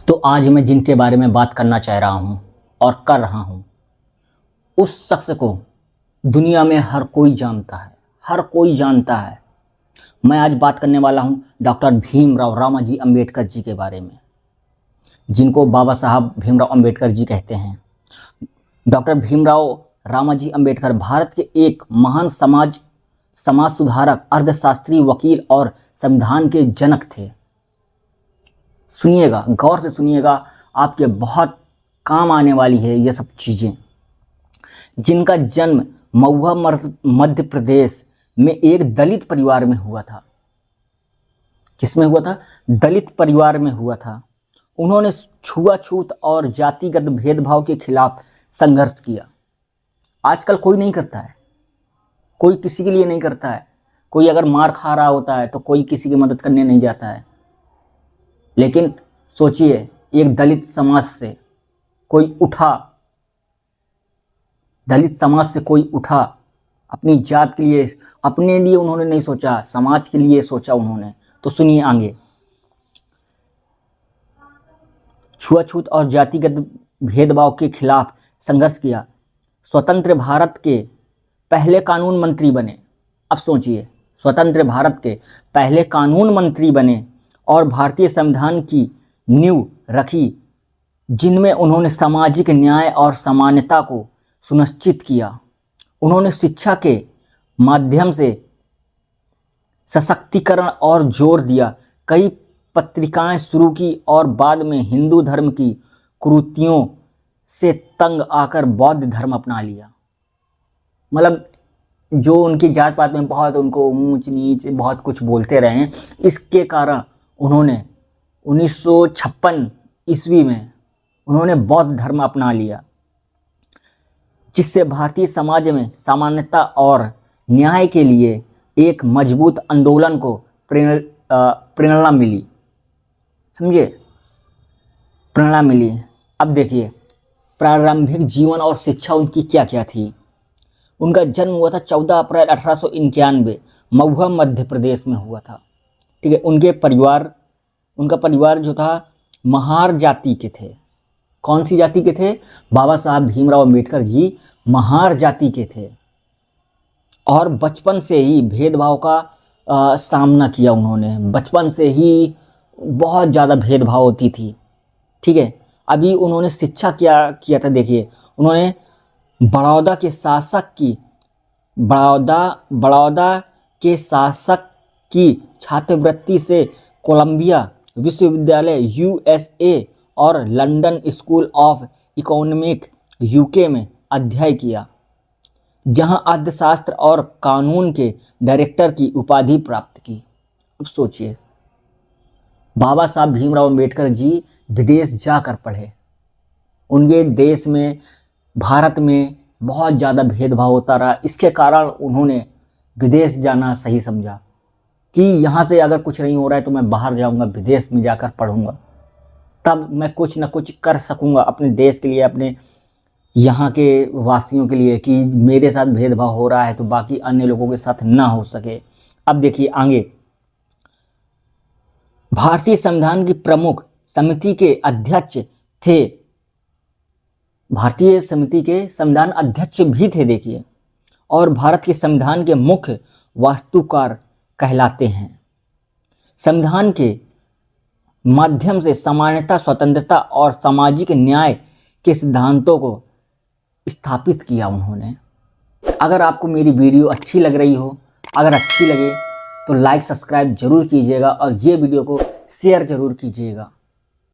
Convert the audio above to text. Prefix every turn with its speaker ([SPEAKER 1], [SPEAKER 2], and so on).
[SPEAKER 1] तो आज मैं जिनके बारे में बात करना चाह रहा हूँ और कर रहा हूँ, उस शख्स को दुनिया में हर कोई जानता है, हर कोई जानता है। मैं आज बात करने वाला हूँ डॉक्टर भीमराव रामाजी अंबेडकर जी के बारे में, जिनको बाबा साहब भीमराव अंबेडकर जी कहते हैं। डॉक्टर भीमराव रामाजी अंबेडकर भारत के एक महान समाज सुधारक, अर्थशास्त्री, वकील और संविधान के जनक थे। सुनिएगा, गौर से सुनिएगा, आपके बहुत काम आने वाली है ये सब चीज़ें। जिनका जन्म महुआ मध्य प्रदेश में एक दलित परिवार में हुआ था। किसमें हुआ था? दलित परिवार में हुआ था। उन्होंने छुआछूत और जातिगत भेदभाव के खिलाफ संघर्ष किया। आजकल कोई नहीं करता है, कोई किसी के लिए नहीं करता है। कोई अगर मार खा रहा होता है तो कोई किसी की मदद करने नहीं जाता है। लेकिन सोचिए, एक दलित समाज से कोई उठा, दलित समाज से कोई उठा, अपनी जात के लिए, अपने लिए उन्होंने नहीं सोचा, समाज के लिए सोचा उन्होंने। तो सुनिए आगे। छुआछूत और जातिगत भेदभाव के खिलाफ संघर्ष किया। स्वतंत्र भारत के पहले कानून मंत्री बने। अब सोचिए, स्वतंत्र भारत के पहले कानून मंत्री बने और भारतीय संविधान की नींव रखी, जिनमें उन्होंने सामाजिक न्याय और समानता को सुनिश्चित किया। उन्होंने शिक्षा के माध्यम से सशक्तिकरण और जोर दिया। कई पत्रिकाएं शुरू की और बाद में हिंदू धर्म की कुरीतियों से तंग आकर बौद्ध धर्म अपना लिया। मतलब जो उनकी जात पात में बहुत उनको ऊंच नीच बहुत कुछ बोलते रहे हैं, इसके कारण उन्होंने 1956 ईस्वी में उन्होंने बौद्ध धर्म अपना लिया, जिससे भारतीय समाज में समानता और न्याय के लिए एक मजबूत आंदोलन को प्रेरणा मिली। समझे? प्रेरणा मिली। अब देखिए, प्रारंभिक जीवन और शिक्षा उनकी क्या क्या थी। उनका जन्म हुआ था 14 अप्रैल 1891 महुआ मध्य प्रदेश में हुआ था। ठीक है। उनका परिवार जो था महार जाति के थे। कौन सी जाति के थे? बाबा साहब भीमराव अंबेडकर जी महार जाति के थे और बचपन से ही भेदभाव का सामना किया उन्होंने। बचपन से ही बहुत ज़्यादा भेदभाव होती थी। ठीक है। अभी उन्होंने शिक्षा क्या किया था, देखिए। उन्होंने बड़ौदा के शासक की छात्रवृत्ति से कोलंबिया विश्वविद्यालय USA और London school of economic UK में अध्ययन किया, जहां अर्थशास्त्र और कानून के डायरेक्टर की उपाधि प्राप्त की। अब सोचिए, बाबा साहब भीमराव अंबेडकर जी विदेश जाकर पढ़े। उनके देश में, भारत में बहुत ज़्यादा भेदभाव होता रहा। इसके कारण उन्होंने विदेश जाना सही समझा कि यहाँ से अगर कुछ नहीं हो रहा है तो मैं बाहर जाऊँगा, विदेश में जाकर पढ़ूँगा, तब मैं कुछ ना कुछ कर सकूँगा अपने देश के लिए, अपने यहाँ के वासियों के लिए, कि मेरे साथ भेदभाव हो रहा है तो बाकी अन्य लोगों के साथ ना हो सके। अब देखिए आगे। भारतीय संविधान की प्रमुख समिति के अध्यक्ष थे। भारतीय समिति के संविधान अध्यक्ष भी थे, देखिए, और भारत के संविधान के मुख्य वास्तुकार कहलाते हैं। संविधान के माध्यम से समानता, स्वतंत्रता और सामाजिक न्याय के सिद्धांतों को स्थापित किया उन्होंने। अगर आपको मेरी वीडियो अच्छी लग रही हो, अगर अच्छी लगे तो लाइक सब्सक्राइब जरूर कीजिएगा और ये वीडियो को शेयर जरूर कीजिएगा।